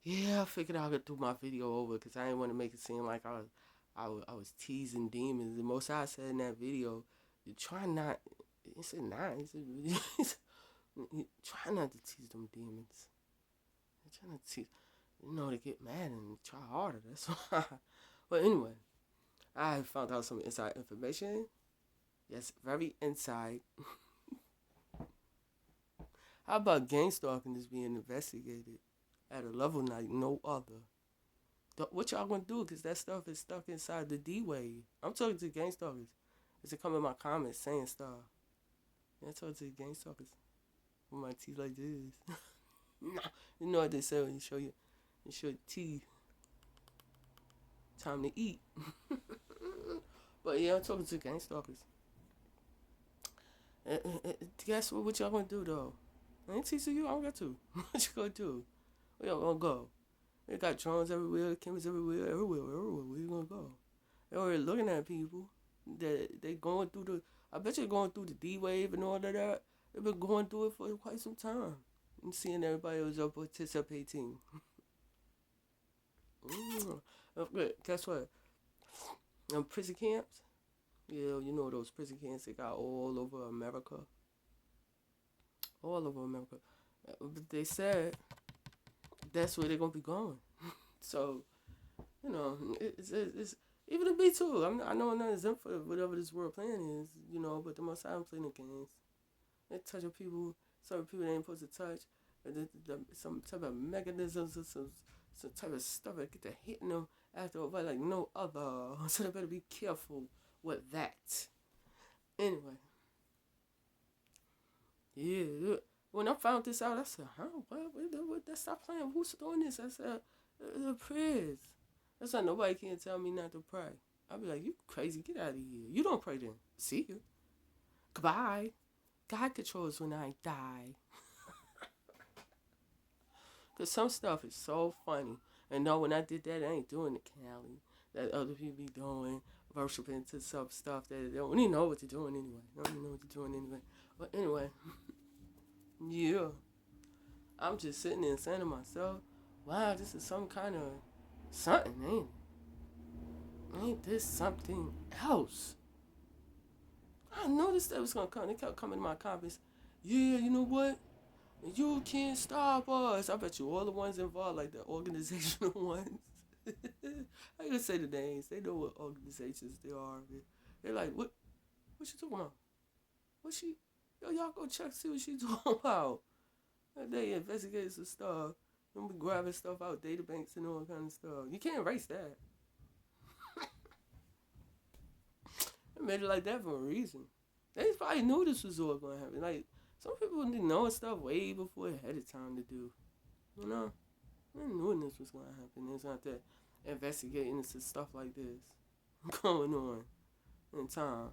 Yeah, I figured I could do my video over because I didn't want to make it seem like I was teasing demons. The most I said in that video, you try not. He said not. He said, try not to tease them demons. Try not to tease. They get mad and try harder. That's why. But anyway, I found out some inside information. Yes, very inside. How about gang stalking is being investigated at a level like no other? What y'all gonna do? Because that stuff is stuck inside the D wave. I'm talking to gang stalkers. Is it come in my comments saying stuff? Yeah, I talk to the gang stalkers with my teeth like this. Nah, you know what they say when you show your teeth. Time to eat. But yeah, I'm talking to gang stalkers. Guess what y'all gonna do though? I ain't teaching you. I don't got to. What you gonna do? Where y'all gonna go? They got drones everywhere, cameras everywhere. Where you gonna go? They already looking at people. They going through the. I bet you're going through the D wave and all of that. They've been going through it for quite some time. I'm seeing everybody was up participating. Okay, guess what? Prison camps. Yeah, you know those prison camps they got all over America. All over America. But they said that's where they're gonna be going. So it's even to be too. I know I'm not exempt for whatever this world plan is, but the most I'm playing the games. They're touching people, certain people they ain't supposed to touch. Some type of mechanisms or some type of stuff that get to hitting them after a while like no other. So they better be careful with that. Anyway, yeah. When I found this out, I said, huh? What, stop playing. Who's doing this? I said, the prayers. That's why nobody can tell me not to pray. I'll be like, you crazy. Get out of here. You don't pray then. See you. Goodbye. God controls when I die. Because some stuff is so funny. And no, when I did that, I ain't doing the Cali that other people be doing, worshiping to some stuff that they don't even know what they're doing anyway. They don't even know what they're doing anyway. But anyway, yeah. I'm just sitting there saying to myself, wow, this is some kind of something, ain't it? Ain't this something else? I noticed that was going to come. They kept coming to my comments. Yeah, you know what? You can't stop us. I bet you all the ones involved, like the organizational ones. I can say the names. They know what organizations they are. They're like, what you talking about? What she? Yo, y'all go check see what she talking about. They investigated some stuff. Them be grabbing stuff out, data banks and all kind of stuff. You can't erase that. They made it like that for a reason. They probably knew this was all gonna happen. Like some people didn't know stuff way before ahead of time to do. You know, they knew this was gonna happen. It's not that investigating into stuff like this going on in time.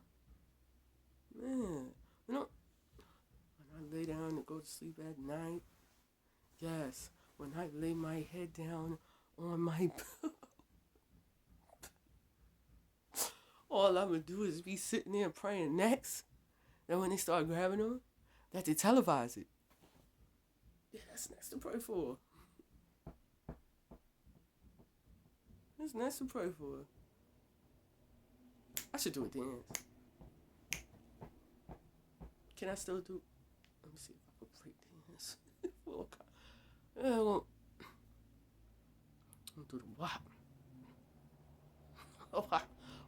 Man, you know, when I lay down to go to sleep at night, yes, when I lay my head down on my all I'm gonna do is be sitting there praying next. Then when they start grabbing them, that they televise it. Yeah, that's next to pray for. That's next to pray for. I should do a dance. Can I still do? Let me see if I can break dance. Yeah, well, I'm gonna do the wop.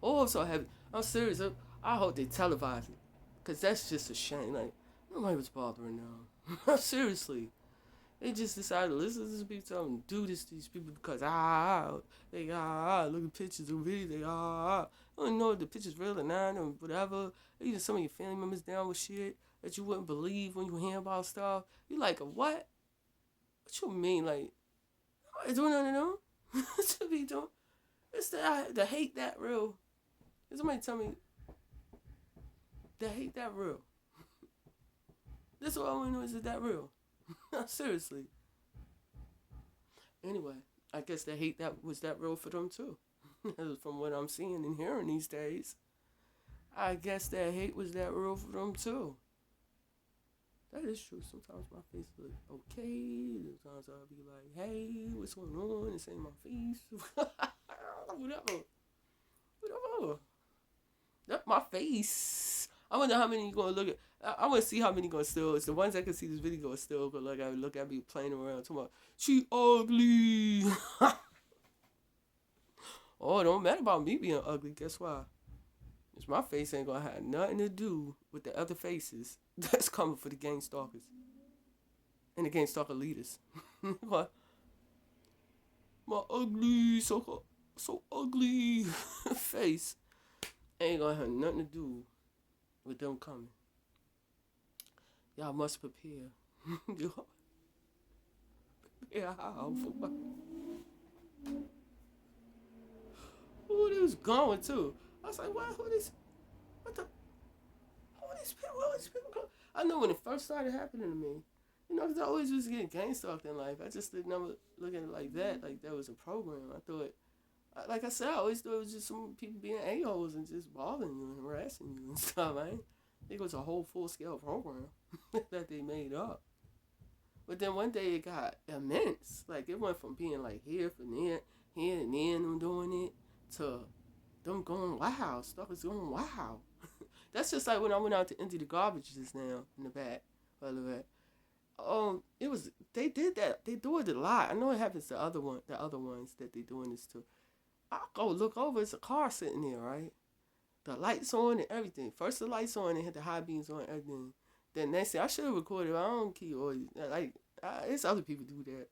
Oh, I'm so happy. I'm serious. I hope they televise it. Because that's just a shame. Like, nobody was bothering them. Seriously. They just decided to listen to this people tell them do this to these people because they look at pictures of video they I don't know if the picture's real or not or whatever. Even some of your family members down with shit that you wouldn't believe when you hear about stuff. You like what? What you mean? Like nobody doing nothing to them? What you be doing? It's the hate that real. Did somebody tell me the hate that real? That's what I want to know is that real? Seriously. Anyway, I guess the hate that was that real for them too. From what I'm seeing and hearing these days, I guess that hate was that real for them too. That is true. Sometimes my face look okay. Sometimes I'll be like, hey, what's going on? And say my face. Whatever. Whatever. That's my face. I wonder how many you gonna look at. I want to see how many gonna still. It's the ones that can see this video gonna still go look at me playing around. Talking about she ugly. Oh, it don't matter about me being ugly. Guess why? Cause my face ain't gonna have nothing to do with the other faces that's coming for the gang stalkers and the gang stalker leaders. What? My ugly, so ugly face ain't gonna have nothing to do with them coming. Y'all must prepare. Yeah, how? Who they was going to? I was like, what? Who this? What the? Who these people? Who these people going? I know when it first started happening to me. You know, because I always was getting gang stalked in life. I just did never look at it like that was a program. I thought, like I said, I always thought it was just some people being a-holes and just bothering you and harassing you and stuff. I think it was a whole full-scale program that they made up. But then one day it got immense. Like, it went from being like here and then them doing it to them going wow. Stuff is going wow. That's just like when I went out to empty the garbage just now in the back. By the way. It was they did that. They do it a lot. I know it happens to the other ones that they doing this to. I go look over. It's a car sitting there, right? The lights on and everything. First the lights on and hit the high beams on and everything. Then next thing I should have recorded. But I don't keep all these. Like it's other people do that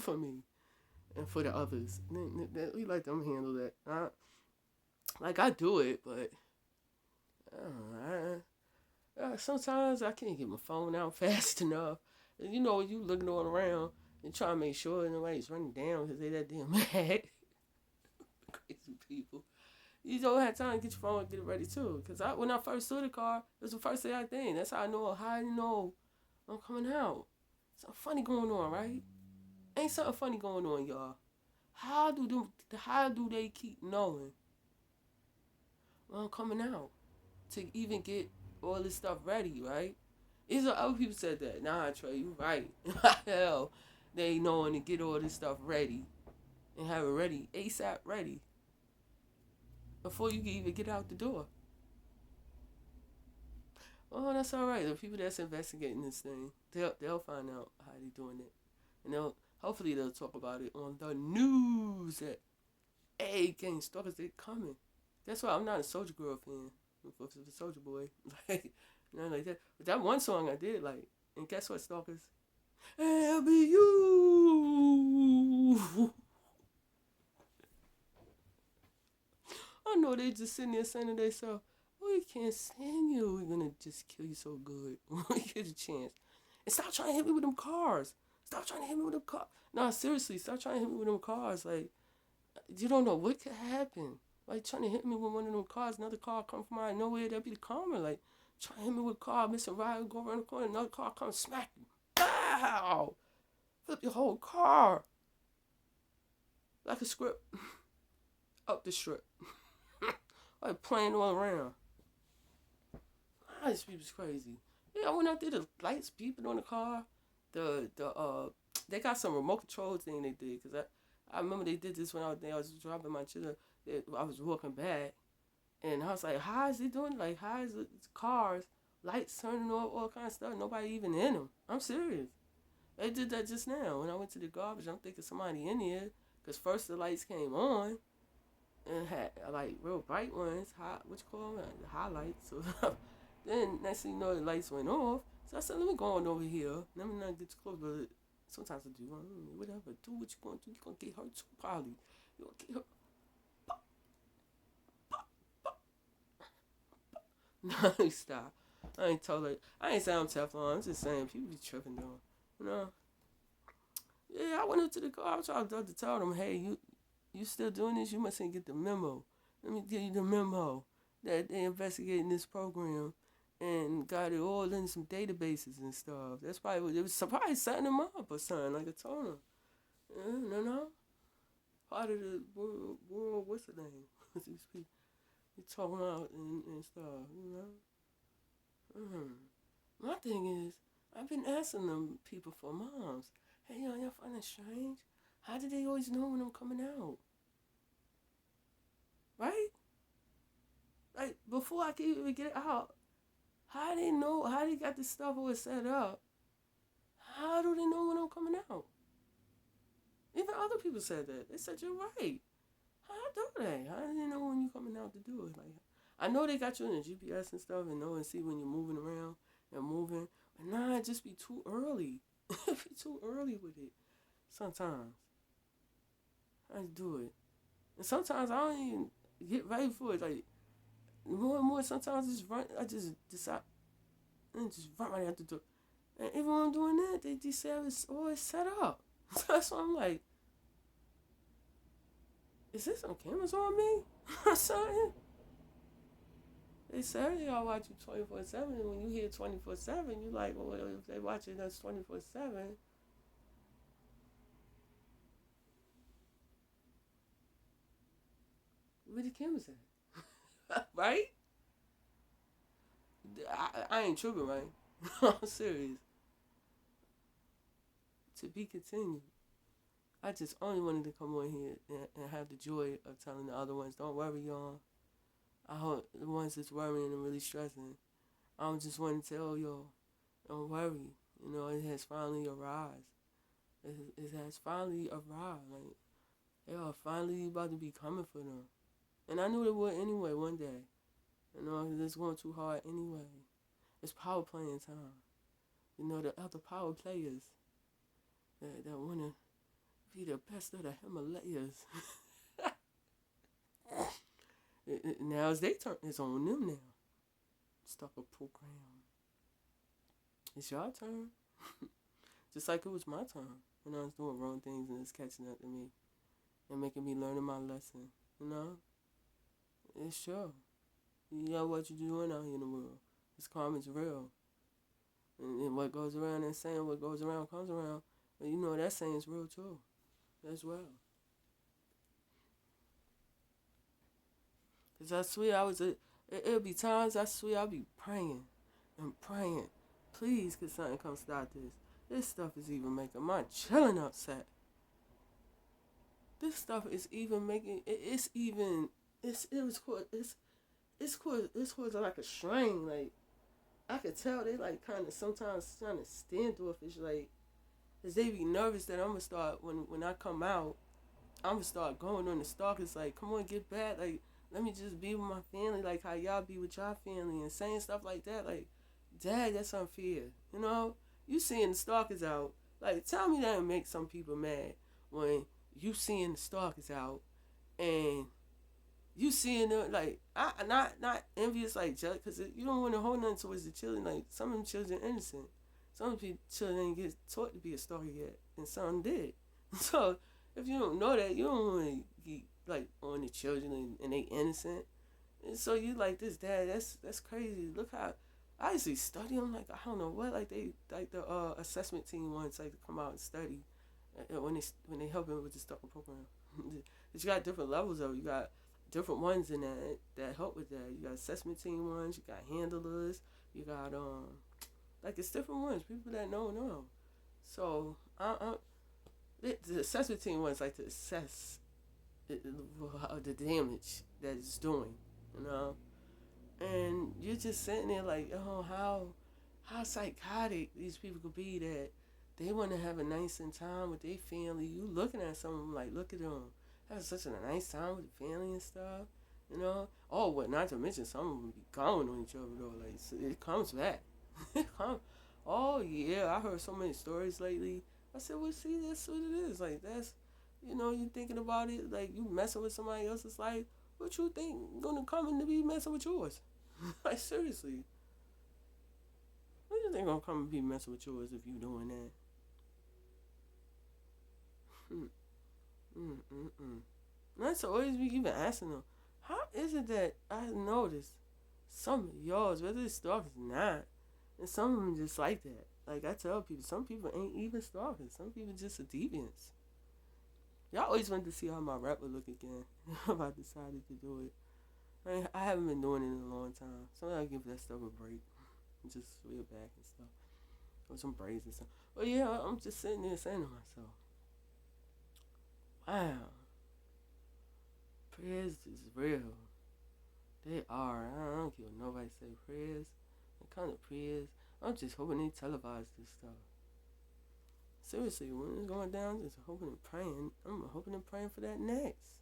for me and for the others. We let them handle that. Like I do it, but I don't know. Sometimes I can't get my phone out fast enough. And you know, you looking all around and trying to make sure nobody's running down because they that damn mad. Crazy people. You don't have time to get your phone and get it ready too. Because when I first saw the car, it was the first thing I think. That's how I know I'm coming out. Something funny going on, right? Ain't something funny going on, y'all. How do they keep knowing when I'm coming out to even get all this stuff ready, right? These are other people said that. Nah, Trey, you right. Hell, they knowing to get all this stuff ready and have it ready, ASAP ready, before you can even get out the door. Oh, that's all right. The people that's investigating this thing, they'll find out how they doing it, and hopefully they'll talk about it on the news. That hey, gang stalkers, they coming. That's why I'm not a Soldier Girl fan. For the Soldier Boy, like nothing like that. But that one song I did like, and guess what, stalkers? It'll be you. I know they just sitting there saying to themselves, we can't stand you. We're gonna just kill you so good when we get a chance. And stop trying to hit me with them cars. Stop trying to hit me with them cars. No, seriously, stop trying to hit me with them cars. Like, you don't know what could happen. Like, trying to hit me with one of them cars, another car come from out of nowhere, that'd be the karma. Like, trying to hit me with a car, miss a ride, go around the corner, another car comes, smack you. Wow! Flip your whole car. Like a script. Up the strip. Like, playing all around. These people's crazy. Yeah, I went out there, the lights beeping on the car. They got some remote control thing they did, because I remember they did this when I was dropping my children. I was walking back, and I was like, how is it doing? Like, how is it cars, lights turning off, all kind of stuff, nobody even in them. I'm serious. They did that just now. When I went to the garbage, I'm thinking somebody in here, because first the lights came on, and had, like, real bright ones, what you call them? The highlights. So then, next thing you know, the lights went off. So I said, let me go on over here. Let me not get too close, but sometimes I do. Whatever. Do what you're going to do. You're going to get hurt too, probably. You're going to get hurt. No, stop. I ain't saying I'm Teflon. I'm just saying people be tripping though. You know? Yeah, I went up to the car. I tried to tell them, hey, you still doing this? You mustn't get the memo. Let me give you the memo that they investigating this program and got it all in some databases and stuff. That's probably, it was probably setting them up or something, like I told them. No. Part of the world, what's the name? These people you talking about and stuff, you know? My thing is, I've been asking them people for moms. Hey, y'all find it strange? How did they always know when I'm coming out? Right? Like before I can even get it out, how they know? How they got this stuff all set up? How do they know when I'm coming out? Even other people said that. They said you're right. How do they? How do they know when you're coming out to do it? Like, I know they got you in the GPS and stuff and know and see when you're moving around and moving. But nah, it just be too early. Be too early with it. Sometimes I just do it, and sometimes I don't even get ready for it. Like more and more, sometimes I just run. I just decide and just run right out the door. And even when I'm doing that, they just say it's always set up. So that's why I'm like, is there some cameras on me or something? They say y'all watch you 24/7, and when you hear 24/7, you like, well, if they watching us 24/7, where the cameras at? Right? I ain't tripping, right? I'm serious. To be continued. I just only wanted to come on here and have the joy of telling the other ones, don't worry, y'all. I hope the ones that's worrying and really stressing, I just want to tell y'all, don't worry. You know, it has finally arrived. It has finally arrived. Like, they are finally about to be coming for them. And I knew they would anyway one day. You know, it's going too hard anyway. It's power playing time. You know, the other power players that want to be the best of the Himalayas. Now it's their turn. It's on them now. Start a program. It's your turn. Just like it was my turn when I was doing wrong things and it's catching up to me and making me learn my lesson. You know? It's sure. You know what you're doing out here in the world. This karma's real. And what goes around and saying what goes around comes around. And you know that saying's real too. As well. Because I swear it'll be times I swear I'll be praying and praying. Please, could something come stop this. This stuff is even making my children upset. This stuff is even making it was caused like a strain. Like I could tell they like kind of sometimes trying to standoffish. Like, cause they be nervous that I'm gonna start when I come out. I'm gonna start going on the stalkers. Like, come on, get back. Like, let me just be with my family. Like how y'all be with y'all family and saying stuff like that. Like, Dad, that's unfair. You know, you seeing the stalkers out. Like, tell me that make some people mad when you seeing the stalkers out and you seeing them like I not envious like judge because you don't want to hold nothing towards the children. Like some of them children innocent. Some of the children didn't get taught to be a stalker yet, and some did. So if you don't know that, you don't want to get like on the children and they innocent. And so you like this dad. That's crazy. Look how I used to study them. Like I don't know what like they like the assessment team wants like to come out and study when they help him with the stalker program. But you got different levels of it. You got different ones in that help with that. You got assessment team ones. You got handlers. You got like it's different ones. People that know. So the assessment team ones like to assess the damage that it's doing. You know, and you're just sitting there like, oh, how psychotic these people could be that they want to have a nice time with their family. You looking at some of them like, look at them having such a nice time with the family and stuff, you know. Oh, what? Not to mention some of them be going on each other though. Like so it comes back. It comes. Oh yeah, I heard so many stories lately. I said, well, see, that's what it is. Like that's, you know, you thinking about it like you messing with somebody else's life. What you think gonna come in to be messing with yours? Like seriously, what you think gonna come and be messing with yours if you doing that? Mm, mm, mm, mm. That's always be even asking them. How is it that I noticed some of yours, whether it's stalkers or not, and some of them just like that. Like I tell people, some people ain't even stalkers. Some people just a deviants. Y'all always wanted to see how my rap would look again. If I decided to do it. I haven't been doing it in a long time. So I give that stuff a break. And just swing it back and stuff. or some braids and stuff. But yeah, I'm just sitting there saying to myself, wow, prayers is real. They are. I don't care what nobody say. Prayers, what kind of prayers? I'm just hoping they televise this stuff. Seriously, when it's going down, just hoping and praying. I'm hoping and praying for that next.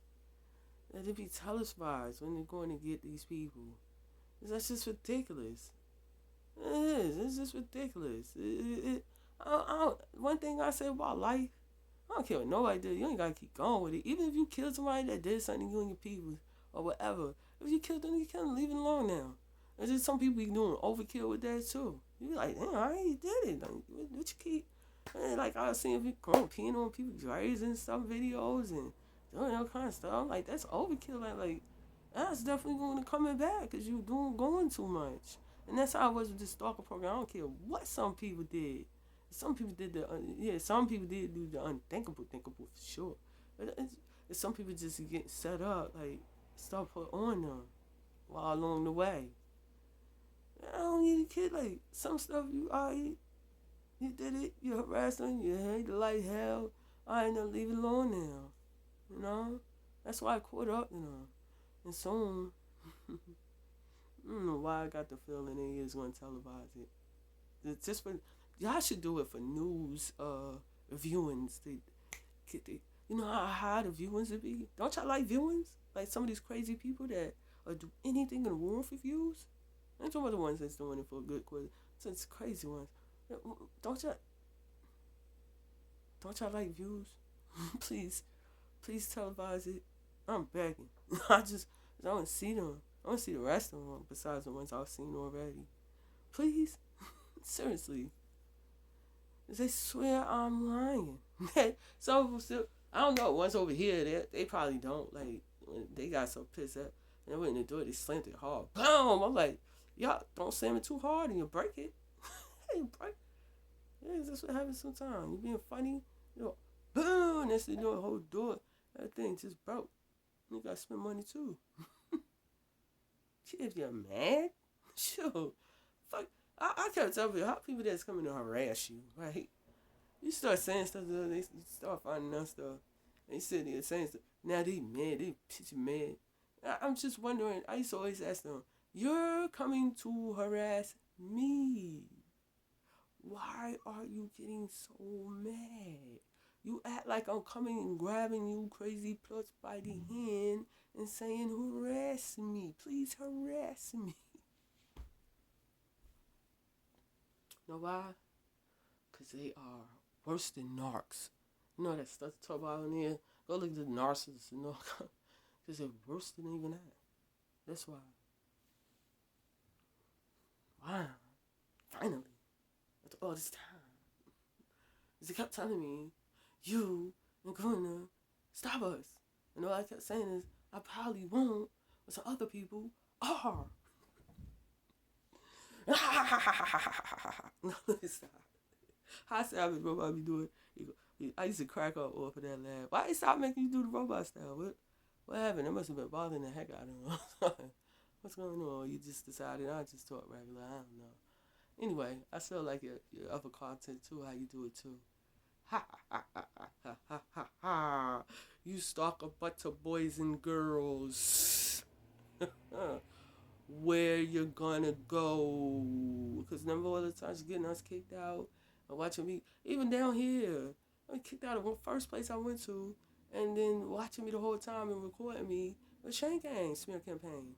That it be televised when they're going to get these people. That's just ridiculous. It is. It's just ridiculous. One thing I say about life, I don't care what nobody did. You ain't gotta keep going with it. Even if you killed somebody that did something to you and your people or whatever, if you killed them, you can't leave it alone now. There's just some people be doing overkill with that too. You be like, damn, I already did it. Like, what you keep? And like I was seeing people peeing on people's graves and stuff, videos and doing all kind of stuff. I'm like, that's overkill. Like that's definitely going to coming back because you going too much. And that's how I was with the stalker program. I don't care what some people did. Some people did some people did do the unthinkable, thinkable for sure. But some people just get set up, like stuff put on them while along the way. I don't need a kid like some stuff you did it, you harassed them, you hate the like hell. I ain't gonna leave it alone now. You know? That's why I caught up, And soon I don't know why I got the feeling they is gonna televise it. It's just for y'all should do it for news viewings. You know how high the viewings would be? Don't y'all like viewings? Like some of these crazy people that do anything in the world for views? I'm talking about the ones that's doing it for a good cause. So it's crazy ones. Don't y'all like views? please televise it. I'm begging. I want to see them. I want to see the rest of them besides the ones I've seen already. Please, seriously. They swear I'm lying. Some people still, I don't know, ones over here, they probably don't. Like, when they got so pissed up, and they went in the door, they slammed it hard. Boom! I'm like, y'all, don't slam it too hard and you'll break it. You break. Yeah, that's what happens sometimes. You being funny, boom! That's the whole door. That thing just broke. You gotta spend money too. If you're mad, sure. Fuck. I kept telling people how people that's coming to harass you, right? You start saying stuff, they start finding out stuff. They sit there saying stuff. Now they mad, they pitch mad. I'm just wondering, I used to always ask them, you're coming to harass me. Why are you getting so mad? You act like I'm coming and grabbing you crazy plus by the hand and saying, harass me. Please harass me. You know why? Because they are worse than narcs. You know that stuff to talk about in there? Go look at the narcissists and all. Because they're worse than even that. That's why. Wow. Finally. After all this time. Because they kept telling me, you are going to stop us. And all I kept saying is, I probably won't, but some other people are. No, stop. How savage robot be doing? I used to crack up off of that laugh. Why they stop making you do the robot style? What happened? It must have been bothering the heck out of them. What's going on? You just decided I just talk regular. I don't know. Anyway, I still like your other content too. How you do it too. Ha ha ha ha ha ha ha ha. You stalk a bunch of boys and girls. Where you're gonna go? Because remember all the times you're getting us kicked out and watching me, even down here, I kicked out of the first place I went to, and then watching me the whole time and recording me the Shane Gang smear campaign.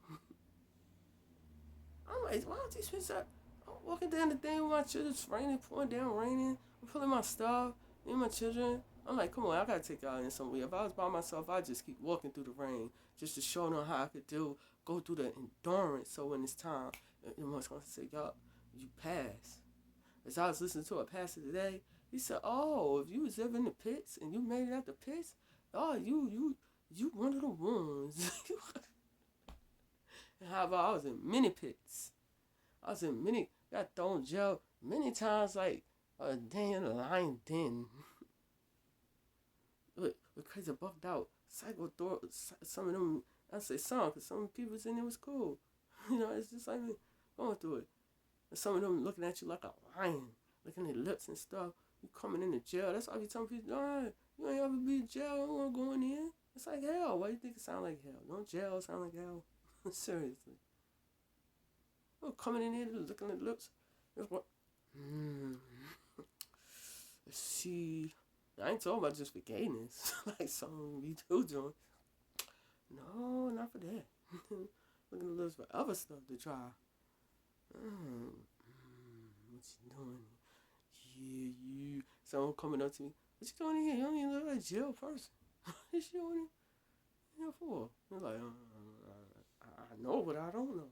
I'm like, why don't these bitches up? I'm walking down the thing with my children, it's raining, pouring down, raining. I'm pulling my stuff, me and my children. I'm like, come on, I gotta take y'all in somewhere. If I was by myself, I'd just keep walking through the rain just to show them how I could go through the endurance. So when it's time, everyone's gonna say, y'all, you pass. As I was listening to a pastor today, he said, oh, if you was ever in the pits and you made it out the pits, oh, you one of the ones. And how about I was in many pits? Got thrown in jail many times like a day in a lion den. With crazy buffed out psycho some of them, I say some, because some people in it was cool. It's just like me going through it. And some of them looking at you like a lion. licking their lips and stuff. You coming into jail. That's why I be telling people, no, you ain't ever be in jail. I don't want to go in there. It's like hell. Why do you think it sound like hell? Don't jail sound like hell? Seriously. Oh, coming in here, looking at the lips. That's what. Let's see. I ain't talking about just for gayness. Like something we do doing. No, not for that. Looking at the lips for other stuff to try. What you doing? Yeah, you. Someone coming up to me. What you doing in here? You don't even look like a jail person. What you doing here for? They're like, I know, but I don't know.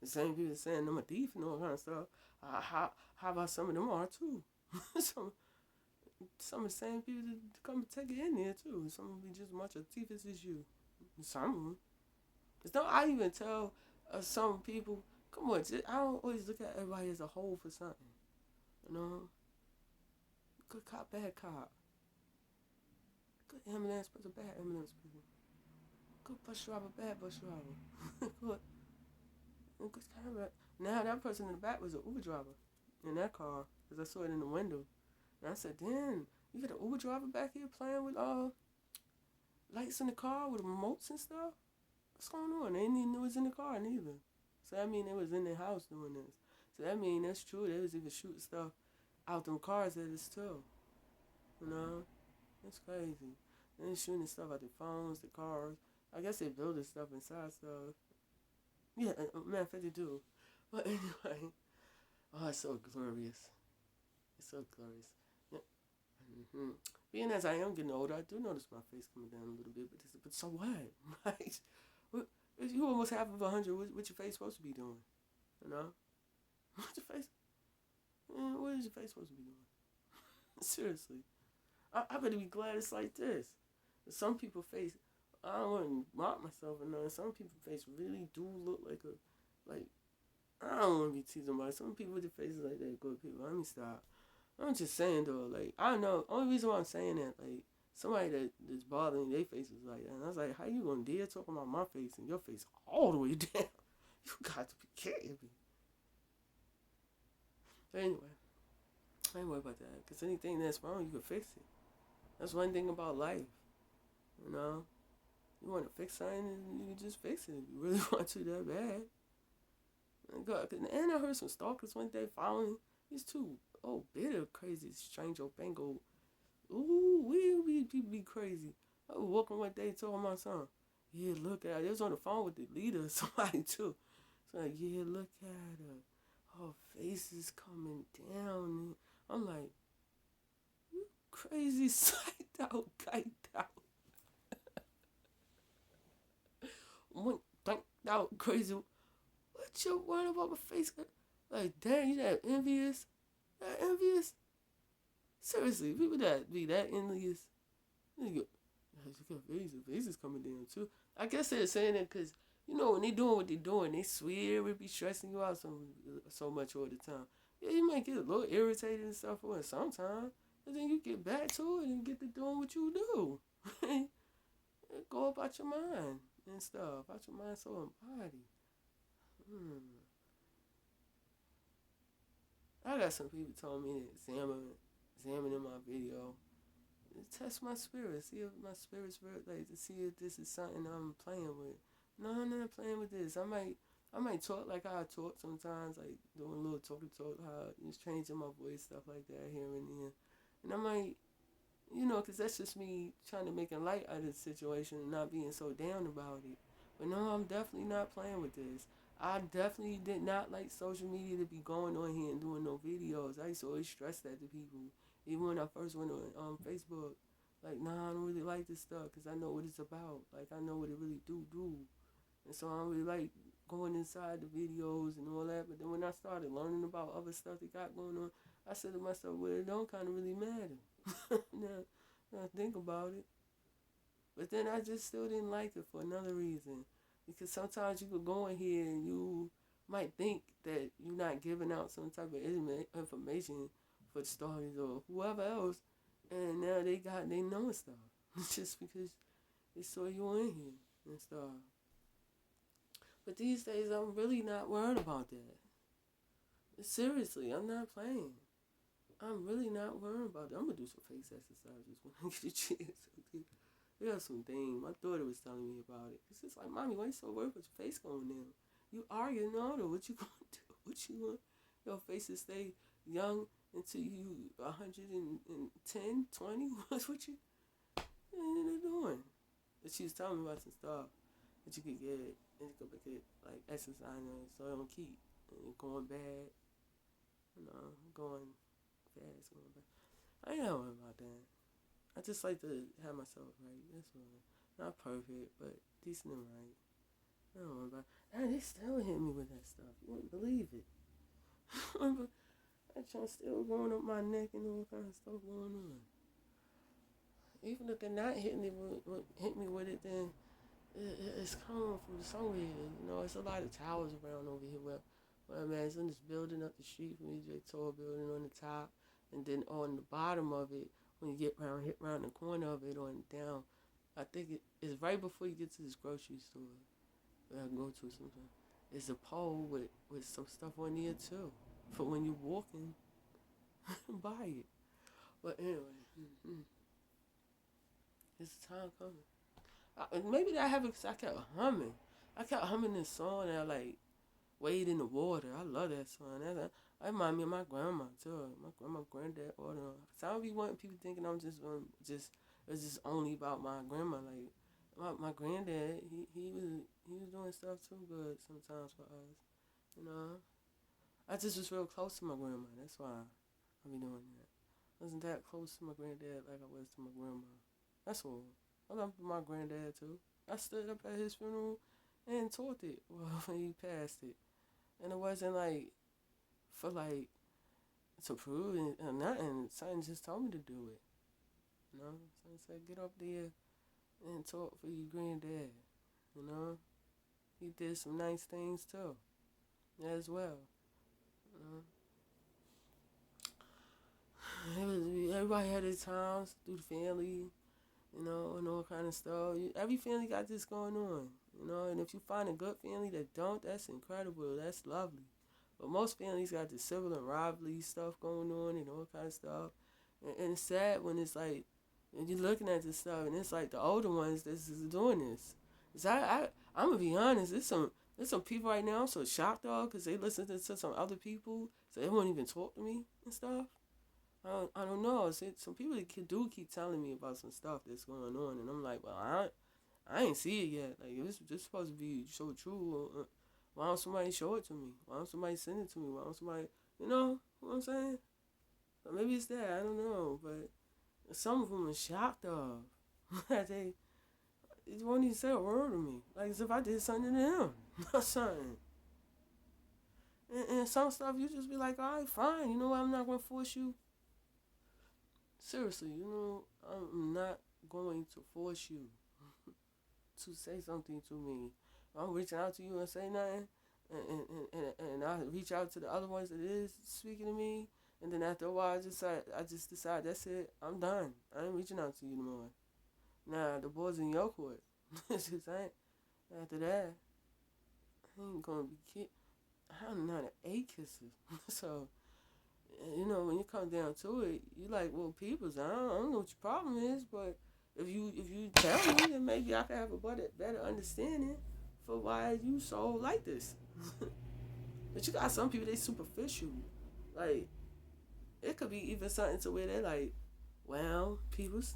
The same people saying I'm a thief and all kind of stuff. How about some of them are too? some of the same people that come take it in there too. Some of them be just as much a thief as you. Some of them. Cause don't I even tell some people, come on, I don't always look at everybody as a whole for something. You know? Good cop, bad cop. Good ambulance person, bad ambulance person. Good bus driver, bad bus driver. Good camera. Now that person in the back was an Uber driver in that car, because I saw it in the window. And I said, damn, you got an Uber driver back here playing with lights in the car with remotes and stuff? What's going on? They didn't even know it was in the car neither. So that mean they was in their house doing this. So that mean that's true. They was even shooting stuff out them cars at us too. You know? That's crazy. They shooting stuff out their phones, the cars. I guess they building stuff inside stuff. Yeah, matter of fact they do. But anyway, oh, it's so glorious. It's so glorious. Yeah. Mm-hmm. Being as I am getting older, I do notice my face coming down a little bit. But so what? Right? You almost half of 100. What your face supposed to be doing? You know? What's your face? What is your face supposed to be doing? Seriously. I better be glad it's like this. Some people face, I don't want to mock myself or nothing. Some people face really do look like I don't want to be teasing about it. Some people with their faces like that, good people. Let me stop. I'm just saying though, like, I don't know. Only reason why I'm saying that, like, somebody that's bothering their faces like that. And I was like, how you gonna dare talk about my face and your face all the way down? You got to be kidding me. But anyway, I ain't worried about that. Because anything that's wrong, you can fix it. That's one thing about life. You know? You want to fix something, you can just fix it if you really want to that bad. And I heard some stalkers one day following these two bitter, crazy, strange old Bengal. Ooh, we people be crazy. I was walking one day talking about something. Yeah, look at her. They was on the phone with the leader or somebody too. So like, yeah, look at her. Her face is coming down. I'm like, you crazy, psyched out, kiked out. One thanked out, crazy. What you worried about my face? Like, damn, you that envious? That envious? Seriously, people that be that envious. You got faces coming down too. I guess they're saying that because, you know, when they doing what they doing, they swear it be stressing you out so much all the time. Yeah, you might get a little irritated and stuff for it sometimes. But then you get back to it and get to doing what you do. Go about your mind and stuff. About your mind, soul, and body. I got some people telling me to examine my video. Test my spirit. See if my spirit's like to see if this is something I'm playing with. No, I'm not playing with this. I might talk like I talk sometimes, like doing a little talk, how it's changing my voice, stuff like that here and there. And I might, you know, because that's just me trying to make a light out of the situation and not being so down about it. But no, I'm definitely not playing with this. I definitely did not like social media to be going on here and doing no videos. I used to always stress that to people. Even when I first went on Facebook, like, nah, I don't really like this stuff because I know what it's about. Like, I know what it really do. And so I don't really like going inside the videos and all that. But then when I started learning about other stuff that got going on, I said to myself, well, it don't kind of really matter. now I think about it. But then I just still didn't like it for another reason. Because sometimes you could go in here and you might think that you're not giving out some type of information for the starters or whoever else. And now they know stuff. Just because they saw you in here and stuff. But these days, I'm really not worried about that. Seriously, I'm not playing. I'm really not worried about that. I'm gonna do some face exercises when I get a chance. Okay? There's some things. My daughter was telling me about it. It's just like, Mommy, why you so worried about your face going down? You are your daughter. What you gonna do? What you want your face to stay young until you 110, 20? What you doing? And she was telling me about some stuff that you could get, and you could get like exercising so it don't keep going bad, going fast, going bad. I ain't know about that. I just like to have myself right. That's all. Not perfect, but decent and right. I don't know about. And they still hit me with that stuff. You wouldn't believe it. That junk still going up my neck and all kind of stuff going on. Even if they're not hitting it, hit me with it, then it's coming from somewhere. It's a lot of towers around over here where I'm at. It's in this building up the street from me, a tall building on the top, and then on the bottom of it, when you hit around the corner of it on down, I think it's right before you get to this grocery store that I go to sometimes. It's a pole with some stuff on there too, for when you're walking by it. But anyway, it's time coming. Maybe that happened because I kept humming. I kept humming this song and I like wade in the water. I love that song. That remind me of my grandma too. My grandma, granddad, all them. So I don't be wanting people thinking I'm just it's just only about my grandma. Like my granddad, he was doing stuff too good sometimes for us. You know, I just was real close to my grandma. That's why I be doing that. I wasn't that close to my granddad like I was to my grandma. That's all. I love my granddad too. I stood up at his funeral and taught it when he passed it. And it wasn't like for like to prove it or nothing. Something just told me to do it. Something said get up there and talk for your granddad. You know, he did some nice things too, as well. You everybody had their times through the family, and all kind of stuff. Every family got this going on, and if you find a good family that don't, that's incredible. That's lovely. But most families got the civil and rivalry stuff going on and all kind of stuff. And it's sad when it's like, and you're looking at this stuff and it's like the older ones that's doing this. I'm going to be honest, there's some people right now I'm so shocked of because they listen to some other people, so they won't even talk to me and stuff. I don't know. Some people do keep telling me about some stuff that's going on, and I'm like, well, I ain't see it yet. Like, if it's supposed to be so true, why don't somebody show it to me? Why don't somebody send it to me? Why don't somebody, you know what I'm saying? Or maybe it's that, I don't know, but some of them are shocked of that they won't even say a word to me. Like, as if I did something to them or something. And some stuff you just be like, all right, fine, you know what, I'm not going to force you. Seriously, I'm not going to force you to say something to me. I'm reaching out to you and say nothing, and I reach out to the other ones that is speaking to me, and then after a while, I just decide that's it. I'm done. I ain't reaching out to you anymore. Nah, the ball's in your court. It's just after that, I ain't gonna be I'm not an A kisser, so when you come down to it, you like, well, people's, I don't know what your problem is, but if you tell me, then maybe I can have a better understanding for why you so like this. But you got some people, they superficial. Like, it could be even something to where they're like, well, people's,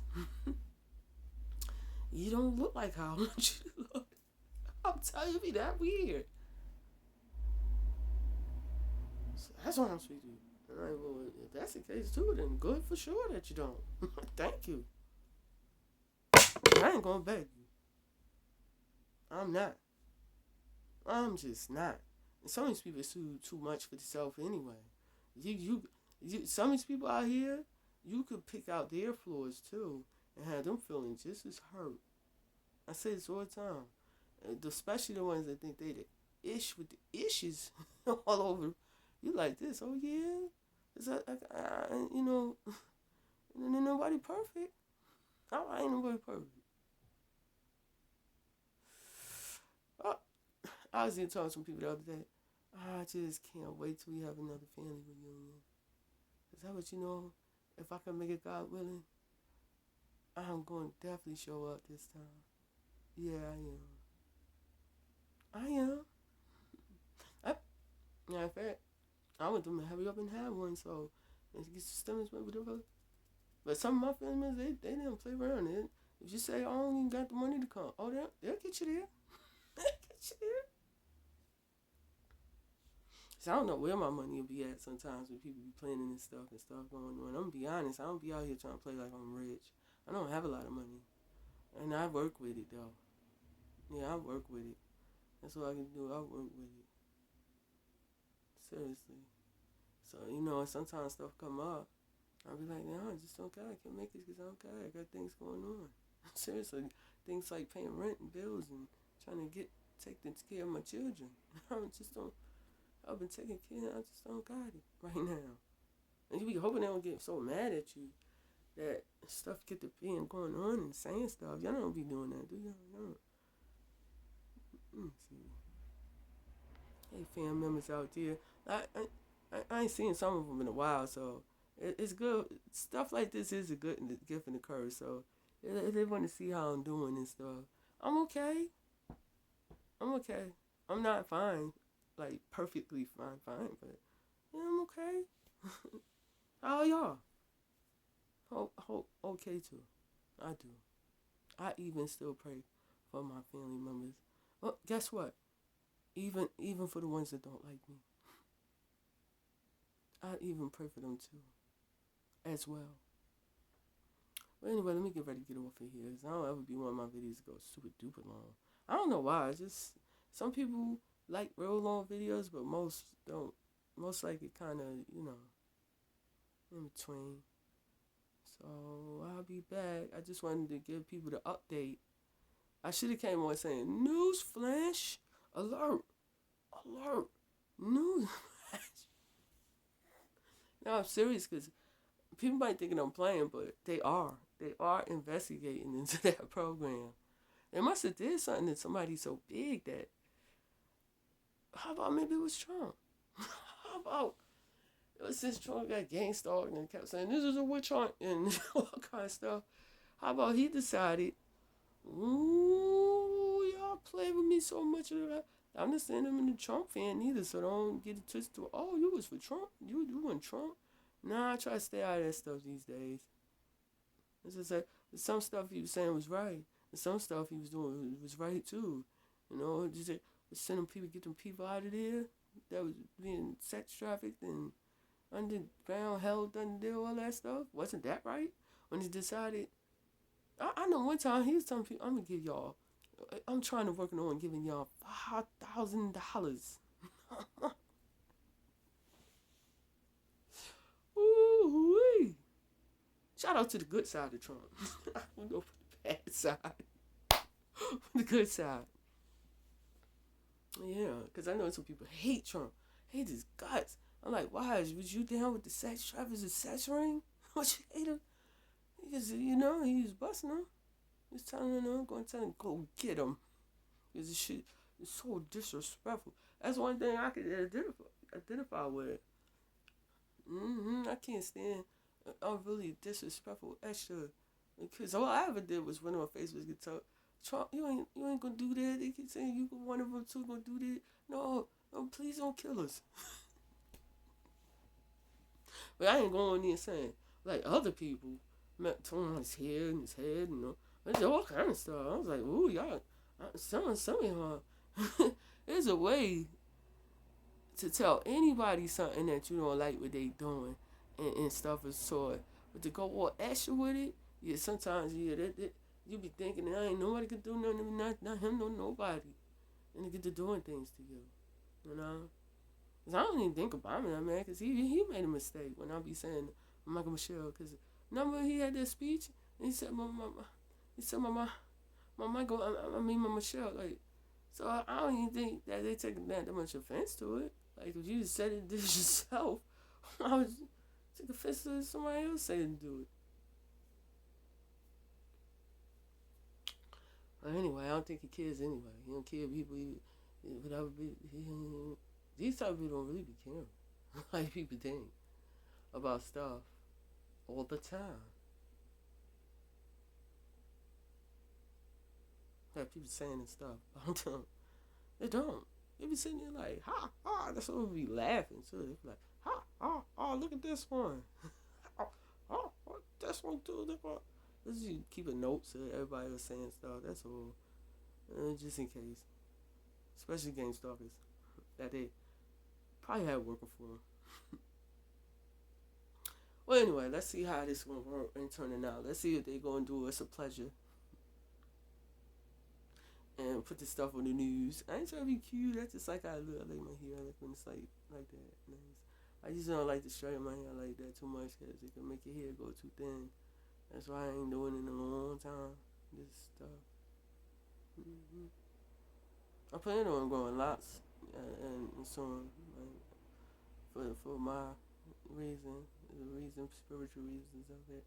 you don't look like how I want you to look. I'm telling you, that weird. So that's what I'm speaking to. Like, well, if that's the case too, then good for sure that you don't. Thank you. I ain't gonna beg you. I'm not. I'm just not. And some of these people are too much for themselves anyway. Some of these people out here, you could pick out their flaws too and have them feeling just as hurt. I say this all the time. Especially the ones that think they the ish with the issues all over. You like this? Oh yeah. Is that ain't nobody perfect. I ain't nobody perfect. Oh, I was even talking to some people the other day. I just can't wait till we have another family reunion. Is that what you know? If I can make it God willing, I'm going to definitely show up this time. Yeah, I am. I, matter of fact, I want them to hurry up and have one so and get some stomachs, whatever. But some of my family members, they didn't play around it. If you say, I don't even got the money to come, oh, they'll get you there. They'll get you there. So I don't know where my money will be at sometimes when people be planning and stuff going on. I'm gonna be honest, I don't be out here trying to play like I'm rich. I don't have a lot of money. And I work with it though. Yeah, I work with it. That's what I can do. I work with it. Seriously. So, sometimes stuff come up. I'll be like, no, I just don't care. I can't make it because I don't care. I got things going on. Seriously. Things like paying rent and bills and trying to taking care of my children. I just don't, I've been taking care. I just don't got it right now. And you be hoping they don't get so mad at you that stuff get to being going on and saying stuff. Y'all don't be doing that, do y'all? No. Let me see. Hey, fam members out there. I ain't seen some of them in a while, so it's good. Stuff like this is a good gift and a curse. So if they want to see how I'm doing and stuff, I'm okay. I'm okay. I'm not fine, like perfectly fine, but yeah, I'm okay. How are y'all? Hope okay too. I do. I even still pray for my family members. Well, guess what? Even for the ones that don't like me, I even pray for them too, as well. But anyway, let me get ready to get off of here. Cause I don't ever be wanting my videos to go super duper long. I don't know why. It's just some people like real long videos, but most don't. Most like it kind of, in between. So I'll be back. I just wanted to give people the update. I should have came on saying news flash, alert, alert, news flash. No, I'm serious because people might think I'm playing, but they are. They are investigating into that program. They must have did something to somebody so big that. How about maybe it was Trump? How about it was since Trump got gang stalked and kept saying this is a witch hunt and all kind of stuff. How about he decided, ooh, y'all play with me so much of that. I'm just saying I'm in the Trump fan either, so don't get it twisted. Oh, you was for Trump? You want Trump? Nah, I try to stay out of that stuff these days. It's just like some stuff he was saying was right, and some stuff he was doing was right too. Just sending people, get them people out of there that was being sex trafficked and underground held under there, all that stuff. Wasn't that right? When he decided, I know one time he was telling people, I'm trying to work on giving y'all $5,000. Ooh-wee. Shout out to the good side of Trump. I don't go for the bad side. The good side. Yeah, because I know some people hate Trump. Hate his guts. I'm like, why? Was you down with the sex traffickers and sex ring? What you hate him? Because, he was busting him. He was telling him, going to tell him, go get him. Because this shit is so disrespectful. That's one thing I could identify with. I can't stand really disrespectful extra. Because all I ever did was run on Facebook and tell Trump, you ain't gonna do that. They keep saying you one of them two gonna do that. No, please don't kill us. But I ain't going in saying like other people torn his hair and his head, there's all kind of stuff. I was like, ooh, y'all, some of y'all. There's a way to tell anybody something that you don't like what they doing and stuff is sort. But to go all extra with it, yeah, sometimes that you be thinking that ain't nobody can do nothing, not him, nobody, and they get to doing things to you, Cause I don't even think about him, man, cause he made a mistake when I be saying Michael Michelle, cause remember he had that speech and he said my Michael, my Michelle, like, so I don't even think that they taking that much offense to it. Like, if you just said it this yourself, I would take offense to somebody else saying do it. But anyway, I don't think he cares anyway. He don't care if people, whatever. These type of people don't really be caring. Like people think. about stuff all the time. Have people saying and stuff about them. They don't. They be sitting there like, ha, ha. That's what we be laughing too. They be like, ha, ha, ha. Look at this one. Ha, ha, ha, this one too. Look what. This is you keeping notes of everybody was saying stuff. That's all. Just in case, especially game stalkers that they probably had working for them. Well, anyway, let's see how this gonna work and turning out. Let's see what they gonna do. It's a pleasure. And put this stuff on the news. I ain't trying to be cute. That's just like I look. I like my hair. I like when it's like that. Nice. I just don't like to straighten my hair like that too much because it can make your hair go too thin. That's why I ain't doing it in a long time. This stuff. Mm-hmm. I plan on growing lots and so on. Like, for my reason, the reason, spiritual reasons of it.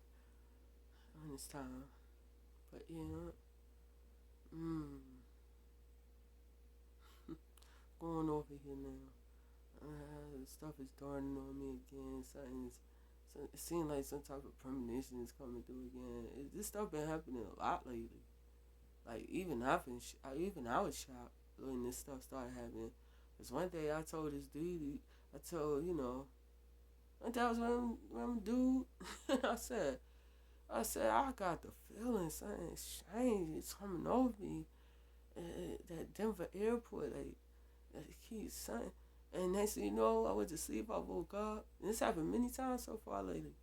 On this time. But yeah. Going over here now. Stuff is dawning on me again. It seems like some type of premonition is coming through again. This stuff been happening a lot lately. Like even I was shocked when this stuff started happening. Cause one day I told this dude, one day I was with dude, and I said I got the feeling something strange is coming over me at that Denver airport, like that keeps something. And next thing you know, I went to sleep. I woke up. And this happened many times so far lately.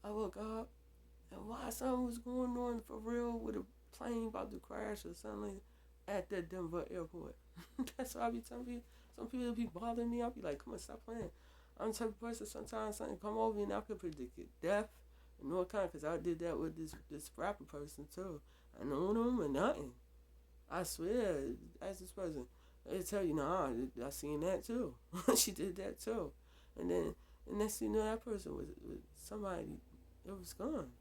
I woke up and why something was going on for real with a plane about to crash or something at that Denver airport. That's why I be telling people. Some people be bothering me. I'll be like, come on, stop playing. I'm the type of person sometimes something come over me and I could predict it. Death and all kind because I did that with this rapper person too. I know him or nothing. I swear, as this person. They tell you, nah, I seen that too. She did that too. And then, and next thing you know, that person was somebody, it was gone.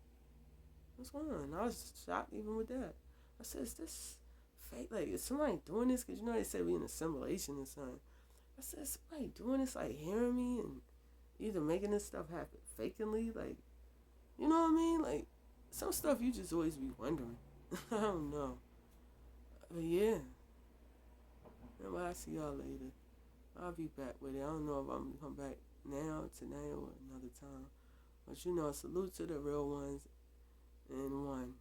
It was gone. I was shocked even with that. I said, is this fake? Like, is somebody doing this? Because you know they said we in a simulation or something. I said, is somebody doing this, like hearing me and either making this stuff happen fakingly? Like, you know what I mean? Like, some stuff you just always be wondering. I don't know. But yeah. Well, I'll see y'all later. I'll be back with it. I don't know if I'm gonna come back now, tonight, or another time. But salute to the real ones and one.